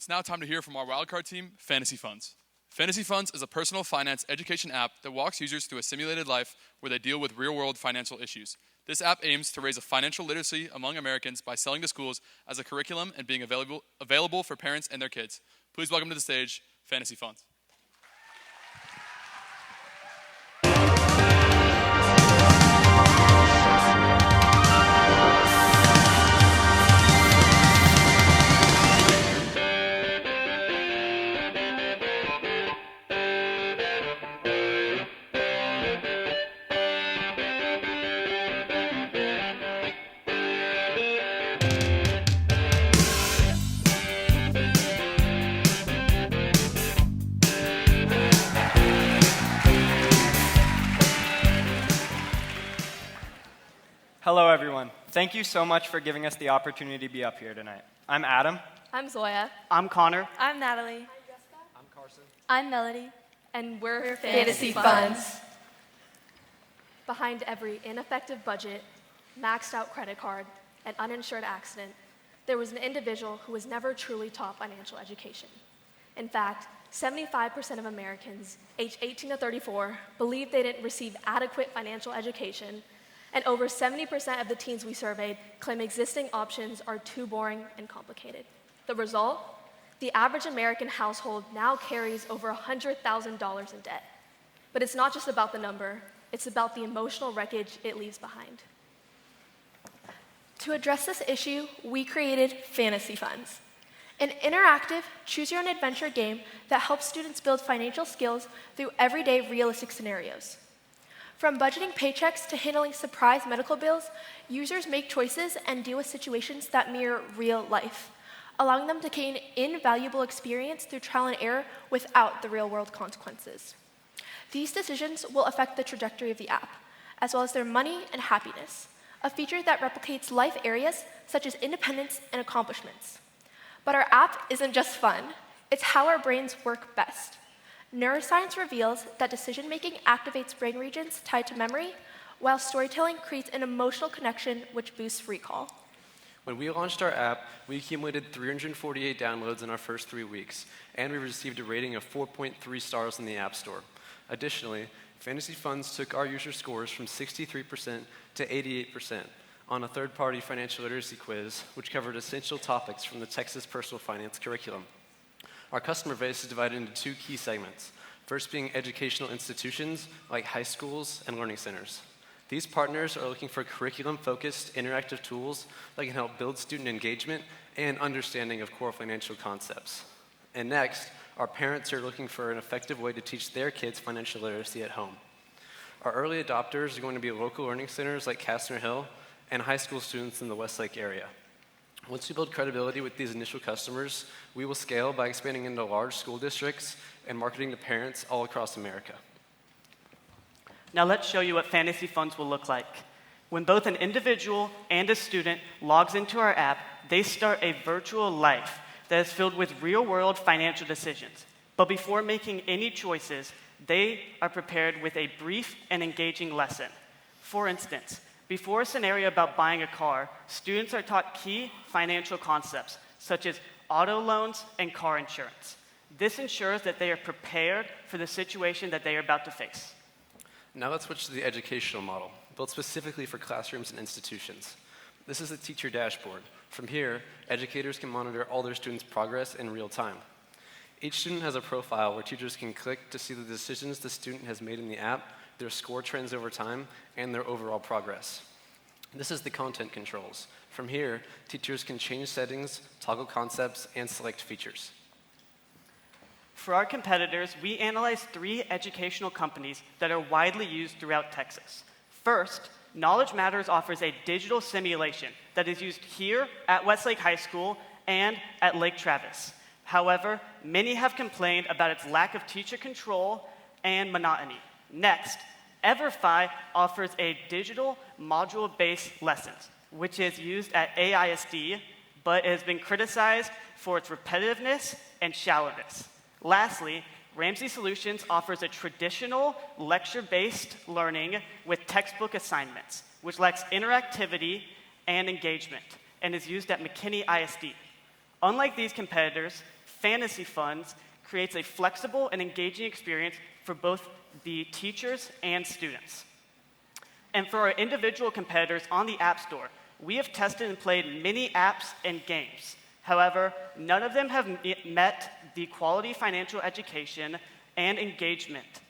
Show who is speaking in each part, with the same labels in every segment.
Speaker 1: It's now time to hear from our wildcard team, Fantasy Funds. Fantasy Funds is a personal finance education app that walks users through a simulated life where they deal with real-world financial issues. This app aims to raise a financial literacy among Americans by selling to schools as a curriculum and being available for parents and their kids. Please welcome to the stage, Fantasy Funds.
Speaker 2: Hello, everyone. Thank you so much for giving us the opportunity to be up here tonight. I'm Adam.
Speaker 3: I'm Zoya.
Speaker 4: I'm Connor.
Speaker 3: I'm Natalie.
Speaker 5: I'm Jessica.
Speaker 6: I'm Carson.
Speaker 5: I'm Melody.
Speaker 3: And we're
Speaker 5: Fantasy Funds.
Speaker 3: Behind every ineffective budget, maxed out credit card, and uninsured accident, there was an individual who was never truly taught financial education. In fact, 75% of Americans aged 18 to 34 believe they didn't receive adequate financial education, and over 70% of the teens we surveyed claim existing options are too boring and complicated. The result? The average American household now carries over $100,000 in debt. But it's not just about the number, it's about the emotional wreckage it leaves behind. To address this issue, we created Fantasy Funds, an interactive, choose-your-own-adventure game that helps students build financial skills through everyday realistic scenarios. From budgeting paychecks to handling surprise medical bills, users make choices and deal with situations that mirror real life, allowing them to gain invaluable experience through trial and error without the real-world consequences. These decisions will affect the trajectory of the app, as well as their money and happiness, a feature that replicates life areas such as independence and accomplishments. But our app isn't just fun, it's how our brains work best. Neuroscience reveals that decision-making activates brain regions tied to memory, while storytelling creates an emotional connection which boosts recall.
Speaker 6: When we launched our app, we accumulated 348 downloads in our first 3 weeks, and we received a rating of 4.3 stars in the App Store. Additionally, Fantasy Funds took our user scores from 63% to 88% on a third-party financial literacy quiz, which covered essential topics from the Texas Personal Finance curriculum. Our customer base is divided into two key segments, first being educational institutions like high schools and learning centers. These partners are looking for curriculum-focused interactive tools that can help build student engagement and understanding of core financial concepts. And next, our parents are looking for an effective way to teach their kids financial literacy at home. Our early adopters are going to be local learning centers like Castner Hill and high school students in the Westlake area. Once we build credibility with these initial customers, we will scale by expanding into large school districts and marketing to parents all across America.
Speaker 4: Now let's show you what Fantasy Funds will look like. When both an individual and a student logs into our app, they start a virtual life that is filled with real-world financial decisions. But before making any choices, they are prepared with a brief and engaging lesson. For instance, before a scenario about buying a car, students are taught key financial concepts, such as auto loans and car insurance. This ensures that they are prepared for the situation that they are about to face.
Speaker 6: Now let's switch to the educational model, built specifically for classrooms and institutions. This is the teacher dashboard. From here, educators can monitor all their students' progress in real time. Each student has a profile where teachers can click to see the decisions the student has made in the app, their score trends over time, and their overall progress. This is the content controls. From here, teachers can change settings, toggle concepts, and select features.
Speaker 4: For our competitors, we analyzed 3 educational companies that are widely used throughout Texas. First, Knowledge Matters offers a digital simulation that is used here at Westlake High School and at Lake Travis. However, many have complained about its lack of teacher control and monotony. Next, EverFi offers a digital module-based lessons, which is used at AISD, but has been criticized for its repetitiveness and shallowness. Lastly, Ramsey Solutions offers a traditional lecture-based learning with textbook assignments, which lacks interactivity and engagement, and is used at McKinney ISD. Unlike these competitors, Fantasy Funds creates a flexible and engaging experience for both the teachers and students. And for our individual competitors on the App Store, we have tested and played many apps and games. However, none of them have met the quality financial education and engagement.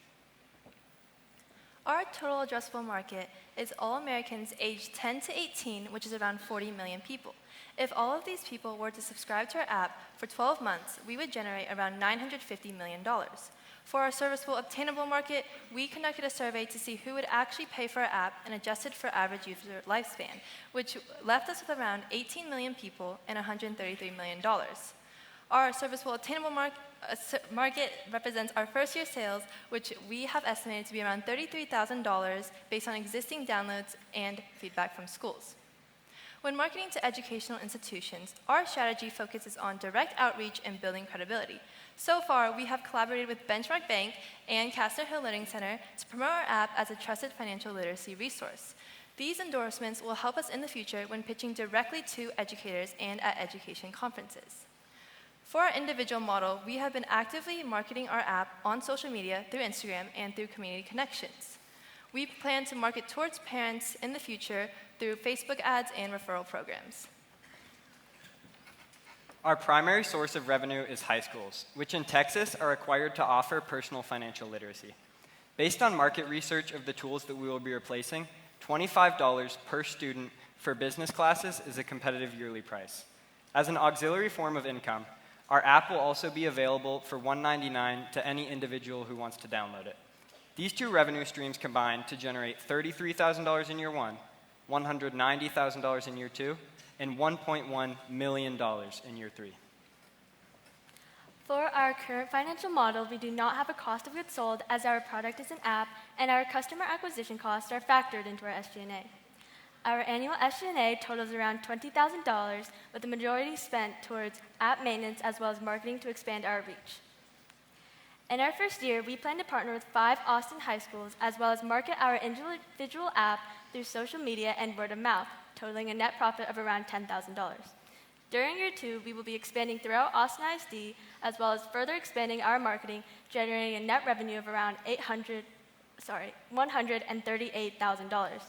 Speaker 5: Our total addressable market is all Americans aged 10 to 18, which is around 40 million people. If all of these people were to subscribe to our app for 12 months, we would generate around $950 million. For our serviceable obtainable market, we conducted a survey to see who would actually pay for our app and adjusted for average user lifespan, which left us with around 18 million people and $133 million. Our serviceable obtainable market represents our first-year sales, which we have estimated to be around $33,000 based on existing downloads and feedback from schools. When marketing to educational institutions, our strategy focuses on direct outreach and building credibility. So far, we have collaborated with Benchmark Bank and Castner Hill Learning Center to promote our app as a trusted financial literacy resource. These endorsements will help us in the future when pitching directly to educators and at education conferences. For our individual model, we have been actively marketing our app on social media through Instagram and through community connections. We plan to market towards parents in the future through Facebook ads and referral programs.
Speaker 2: Our primary source of revenue is high schools, which in Texas are required to offer personal financial literacy. Based on market research of the tools that we will be replacing, $25 per student for business classes is a competitive yearly price. As an auxiliary form of income, our app will also be available for $199 to any individual who wants to download it. These two revenue streams combine to generate $33,000 in year one, $190,000 in year two, and $1.1 million in year three.
Speaker 7: For our current financial model, we do not have a cost of goods sold as our product is an app, and our customer acquisition costs are factored into our SG&A. Our annual SG&A totals around $20,000, with the majority spent towards app maintenance as well as marketing to expand our reach. In our first year, we plan to partner with 5 Austin high schools as well as market our individual app through social media and word of mouth, totaling a net profit of around $10,000. During year 2, we will be expanding throughout Austin ISD as well as further expanding our marketing, generating a net revenue of around $138,000.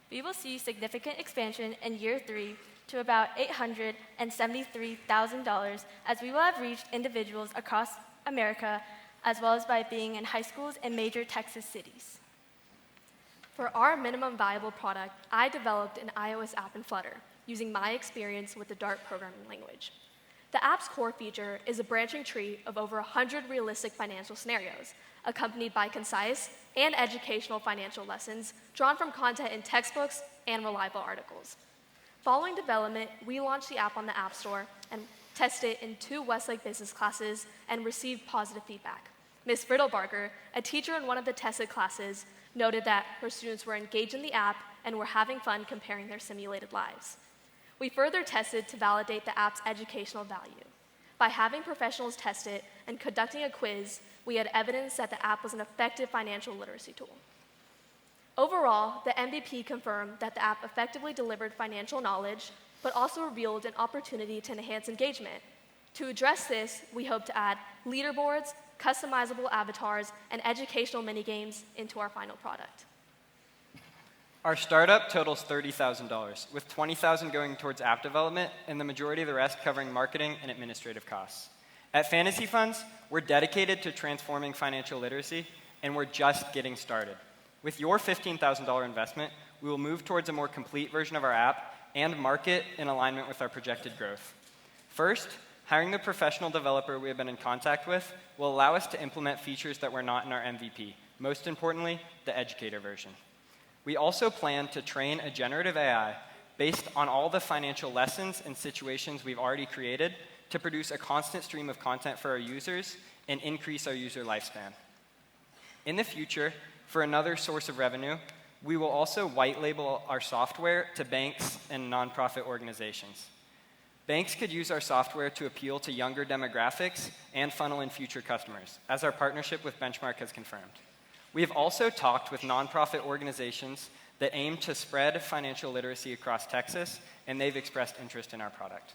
Speaker 7: We will see significant expansion in year 3 to about $873,000 as we will have reached individuals across America as well as by being in high schools in major Texas cities.
Speaker 3: For our minimum viable product, I developed an iOS app in Flutter, using my experience with the Dart programming language. The app's core feature is a branching tree of over 100 realistic financial scenarios, accompanied by concise and educational financial lessons drawn from content in textbooks and reliable articles. Following development, we launched the app on the App Store and tested it in 2 Westlake business classes and received positive feedback. Ms. Riddlebarger, a teacher in one of the tested classes, noted that her students were engaged in the app and were having fun comparing their simulated lives. We further tested to validate the app's educational value. By having professionals test it and conducting a quiz, we had evidence that the app was an effective financial literacy tool. Overall, the MVP confirmed that the app effectively delivered financial knowledge, but also revealed an opportunity to enhance engagement. To address this, we hope to add leaderboards, customizable avatars, and educational minigames into our final product.
Speaker 2: Our startup totals $30,000, with $20,000 going towards app development and the majority of the rest covering marketing and administrative costs. At Fantasy Funds, we're dedicated to transforming financial literacy, and we're just getting started. With your $15,000 investment, we will move towards a more complete version of our app and market in alignment with our projected growth. First, hiring the professional developer we have been in contact with will allow us to implement features that were not in our MVP, most importantly, the educator version. We also plan to train a generative AI based on all the financial lessons and situations we've already created to produce a constant stream of content for our users and increase our user lifespan. In the future, for another source of revenue, we will also white label our software to banks and nonprofit organizations. Banks could use our software to appeal to younger demographics and funnel in future customers, as our partnership with Benchmark has confirmed. We have also talked with nonprofit organizations that aim to spread financial literacy across Texas, and they've expressed interest in our product.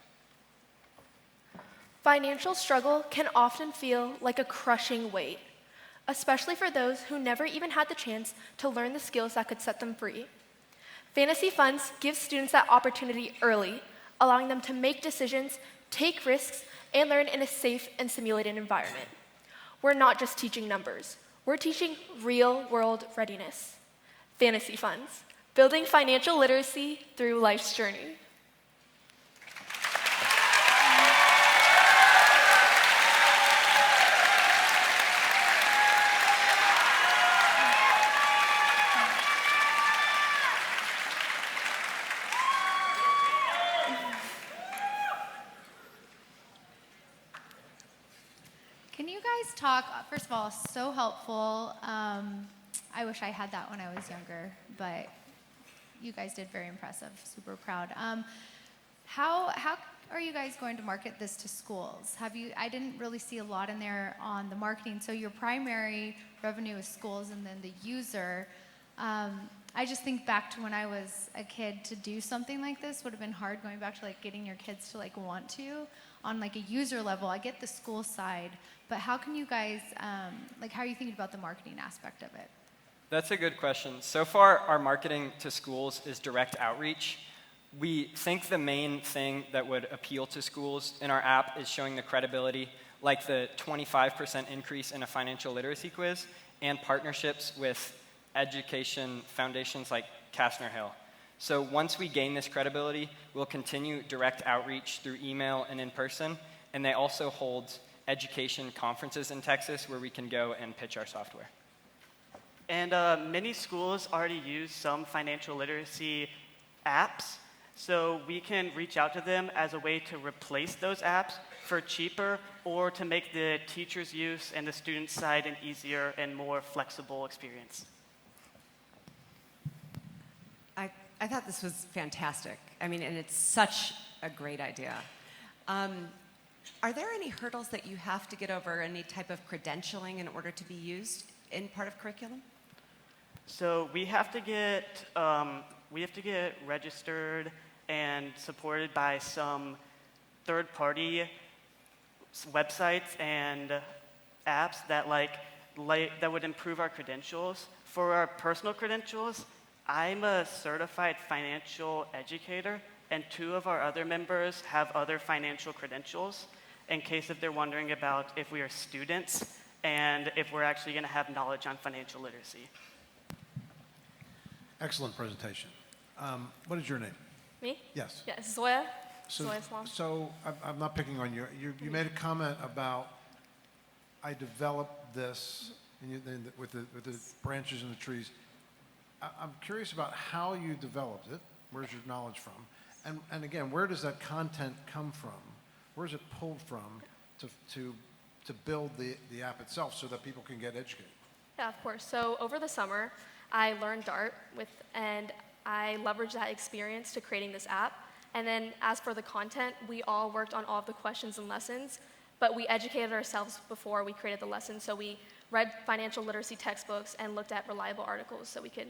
Speaker 3: Financial struggle can often feel like a crushing weight, especially for those who never even had the chance to learn the skills that could set them free. Fantasy funds give students that opportunity early, allowing them to make decisions, take risks, and learn in a safe and simulated environment. We're not just teaching numbers, we're teaching real-world readiness. Fantasy funds, building financial literacy through life's journey.
Speaker 8: Can you guys talk, first of all, so helpful. I wish I had that when I was younger, but you guys did very impressive, super proud. How are you guys going to market this to schools? I didn't really see a lot in there on the marketing, so your primary revenue is schools and then the user. I just think back to when I was a kid, to do something like this would have been hard, going back to like getting your kids to like want to. On like a user level, I get the school side, but how can you guys, how are you thinking about the marketing aspect of it?
Speaker 2: That's a good question. So far, our marketing to schools is direct outreach. We think the main thing that would appeal to schools in our app is showing the credibility, like the 25% increase in a financial literacy quiz, and partnerships with education foundations like Kastner Hill. So once we gain this credibility, we'll continue direct outreach through email and in person, and they also hold education conferences in Texas where we can go and pitch our software.
Speaker 4: And many schools already use some financial literacy apps, so we can reach out to them as a way to replace those apps for cheaper, or to make the teacher's use and the student side an easier and more flexible experience.
Speaker 9: I thought this was fantastic. I mean, and it's such a great idea. Are there any hurdles that you have to get over, any type of credentialing in order to be used in part of curriculum?
Speaker 4: So we have to get registered and supported by some third-party websites and apps that that would improve our credentials. For our personal credentials, I'm a certified financial educator, and 2 of our other members have other financial credentials, in case if they're wondering about if we are students and if we're actually going to have knowledge on financial literacy.
Speaker 10: Excellent presentation. What is your name?
Speaker 3: Me?
Speaker 10: Yes.
Speaker 3: Yeah, Zoya.
Speaker 10: So,
Speaker 3: Zoya Islam.
Speaker 10: so I'm not picking on you. You made a comment about, I developed this with the branches and the trees. I'm curious about how you developed it. Where's your knowledge from? And again, where does that content come from? Where's it pulled from to build the app itself so that people can get educated?
Speaker 3: Yeah, of course. So over the summer, I learned Dart and I leveraged that experience to creating this app. And then as for the content, we all worked on all of the questions and lessons, but we educated ourselves before we created the lessons. So we read financial literacy textbooks and looked at reliable articles so we could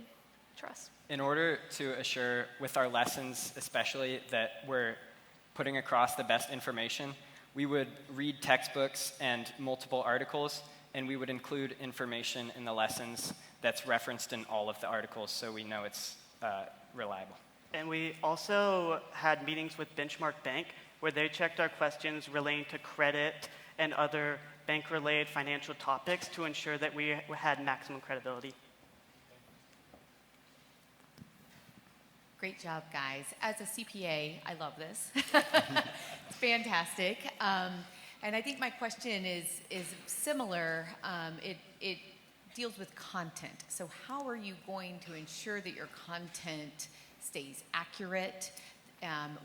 Speaker 3: trust.
Speaker 2: In order to assure, with our lessons especially, that we're putting across the best information, we would read textbooks and multiple articles, and we would include information in the lessons that's referenced in all of the articles so we know it's reliable.
Speaker 4: And we also had meetings with Benchmark Bank where they checked our questions relating to credit and other bank-related financial topics to ensure that we had maximum credibility.
Speaker 11: Great job, guys. As a CPA, I love this. It's fantastic. And I think my question is similar. It deals with content. So how are you going to ensure that your content stays accurate?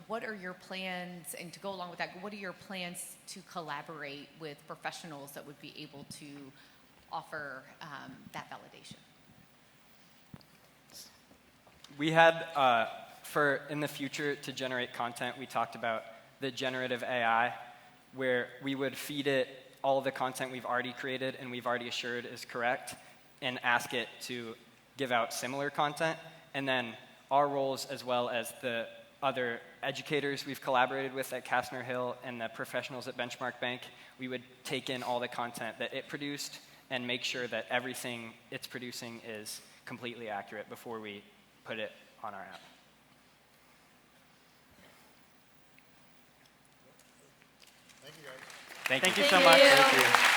Speaker 11: What are your plans, and to go along with that, what are your plans to collaborate with professionals that would be able to offer that validation?
Speaker 2: We had, for in the future to generate content, we talked about the generative AI, where we would feed it all of the content we've already created and we've already assured is correct, and ask it to give out similar content. And then our roles, as well as the other educators we've collaborated with at Kastner Hill and the professionals at Benchmark Bank, we would take in all the content that it produced and make sure that everything it's producing is completely accurate before we put it on our app.
Speaker 10: Thank you, guys.
Speaker 2: Thank you.
Speaker 4: Thank you so much.
Speaker 3: you.
Speaker 6: Thank you.